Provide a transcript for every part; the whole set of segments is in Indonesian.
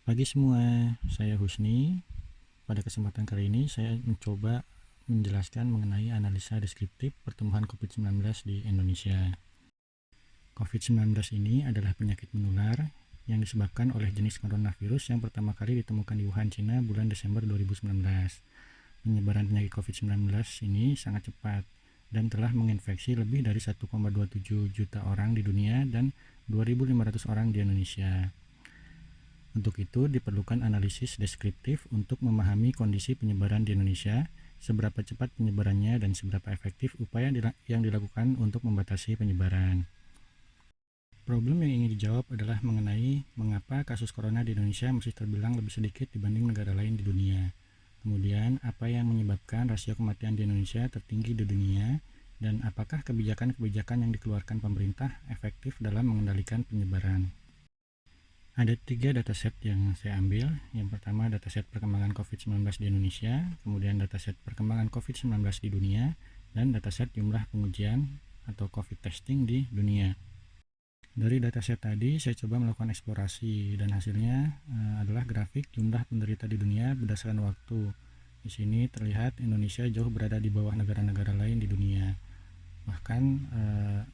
Pagi semua, saya Husni. Pada kesempatan kali ini saya mencoba menjelaskan mengenai analisa deskriptif pertumbuhan COVID-19 di Indonesia. COVID-19 ini adalah penyakit menular yang disebabkan oleh jenis coronavirus yang pertama kali ditemukan di Wuhan, Cina bulan Desember 2019. Penyebaran penyakit COVID-19 ini sangat cepat dan telah menginfeksi lebih dari 1,27 juta orang di dunia dan 2.500 orang di Indonesia. Untuk itu, diperlukan analisis deskriptif untuk memahami kondisi penyebaran di Indonesia, seberapa cepat penyebarannya, dan seberapa efektif upaya yang dilakukan untuk membatasi penyebaran. Problem yang ingin dijawab adalah mengenai mengapa kasus corona di Indonesia masih terbilang lebih sedikit dibanding negara lain di dunia. Kemudian, apa yang menyebabkan rasio kematian di Indonesia tertinggi di dunia, dan apakah kebijakan-kebijakan yang dikeluarkan pemerintah efektif dalam mengendalikan penyebaran. Ada 3 dataset yang saya ambil. Yang pertama dataset perkembangan COVID-19 di Indonesia, kemudian dataset perkembangan COVID-19 di dunia, dan dataset jumlah pengujian atau COVID testing di dunia. Dari dataset tadi saya coba melakukan eksplorasi dan hasilnya adalah grafik jumlah penderita di dunia berdasarkan waktu. Di sini terlihat Indonesia jauh berada di bawah negara-negara lain di dunia. Bahkan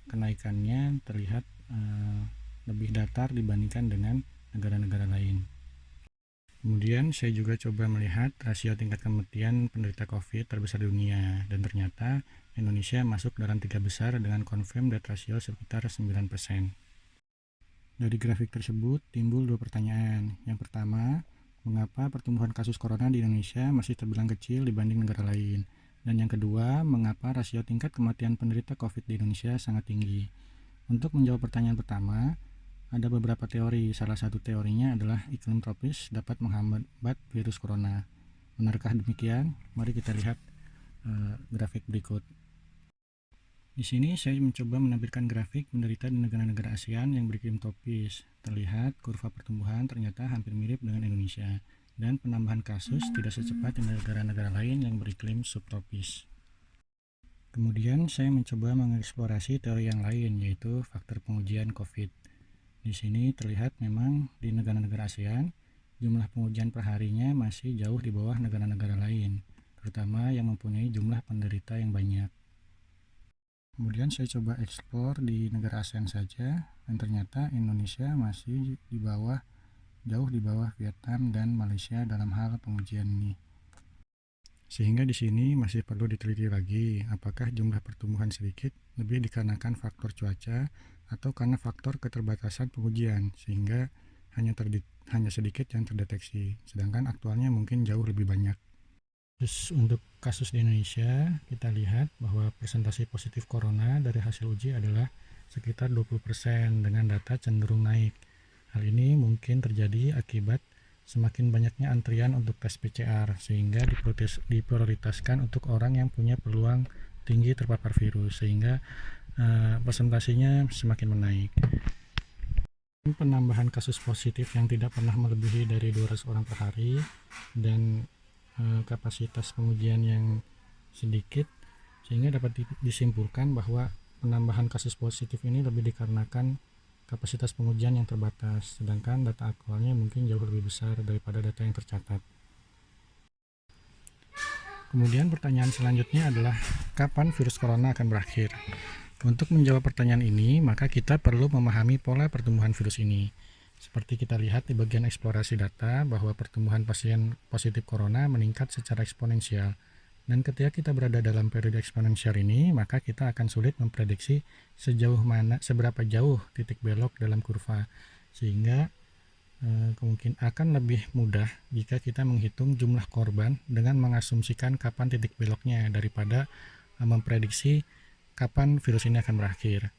kenaikannya terlihat lebih datar dibandingkan dengan negara-negara lain. Kemudian saya juga coba melihat rasio tingkat kematian penderita COVID terbesar di dunia, dan ternyata Indonesia masuk dalam 3 besar dengan confirmed death ratio sekitar 9%. Dari grafik tersebut timbul 2 pertanyaan. Yang pertama, mengapa pertumbuhan kasus corona di Indonesia masih terbilang kecil dibanding negara lain? Dan yang kedua, mengapa rasio tingkat kematian penderita COVID di Indonesia sangat tinggi? Untuk menjawab pertanyaan pertama, ada beberapa teori. Salah satu teorinya adalah iklim tropis dapat menghambat virus corona. Benarkah demikian? Mari kita lihat grafik berikut. Di sini saya mencoba menampilkan grafik penderita di negara-negara ASEAN yang beriklim tropis. Terlihat kurva pertumbuhan ternyata hampir mirip dengan Indonesia, dan penambahan kasus tidak secepat di negara-negara lain yang beriklim subtropis. Kemudian saya mencoba mengeksplorasi teori yang lain, yaitu faktor pengujian COVID. Di sini terlihat memang di negara-negara ASEAN, jumlah pengujian perharinya masih jauh di bawah negara-negara lain, terutama yang mempunyai jumlah penderita yang banyak. Kemudian saya coba eksplor di negara ASEAN saja, dan ternyata Indonesia masih jauh di bawah Vietnam dan Malaysia dalam hal pengujian ini. Sehingga di sini masih perlu diteliti lagi apakah jumlah pertumbuhan sedikit lebih dikarenakan faktor cuaca atau karena faktor keterbatasan pengujian, sehingga hanya sedikit yang terdeteksi, sedangkan aktualnya mungkin jauh lebih banyak. Terus untuk kasus di Indonesia, kita lihat bahwa persentase positif corona dari hasil uji adalah sekitar 20% dengan data cenderung naik. Hal ini mungkin terjadi akibat semakin banyaknya antrian untuk tes PCR, sehingga diprioritaskan untuk orang yang punya peluang tinggi terpapar virus, sehingga persentasenya semakin menaik. Penambahan kasus positif yang tidak pernah melebihi dari 200 orang per hari, dan kapasitas pengujian yang sedikit, sehingga dapat disimpulkan bahwa penambahan kasus positif ini lebih dikarenakan kapasitas pengujian yang terbatas, sedangkan data aktualnya mungkin jauh lebih besar daripada data yang tercatat. Kemudian pertanyaan selanjutnya adalah kapan virus corona akan berakhir? Untuk menjawab pertanyaan ini, maka kita perlu memahami pola pertumbuhan virus ini. Seperti kita lihat di bagian eksplorasi data bahwa pertumbuhan pasien positif corona meningkat secara eksponensial. Dan ketika kita berada dalam periode eksponensial ini, maka kita akan sulit memprediksi seberapa jauh titik belok dalam kurva, sehingga kemungkinan akan lebih mudah jika kita menghitung jumlah korban dengan mengasumsikan kapan titik beloknya daripada memprediksi kapan virus ini akan berakhir.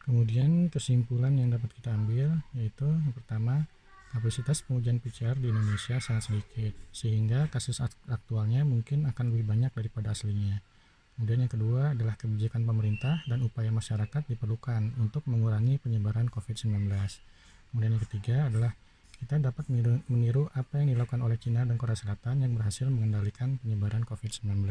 Kemudian kesimpulan yang dapat kita ambil yaitu yang pertama, kapasitas pengujian PCR di Indonesia sangat sedikit, sehingga kasus aktualnya mungkin akan lebih banyak daripada aslinya. Kemudian yang kedua adalah kebijakan pemerintah dan upaya masyarakat diperlukan untuk mengurangi penyebaran COVID-19. Kemudian yang ketiga adalah kita dapat meniru apa yang dilakukan oleh China dan Korea Selatan yang berhasil mengendalikan penyebaran COVID-19.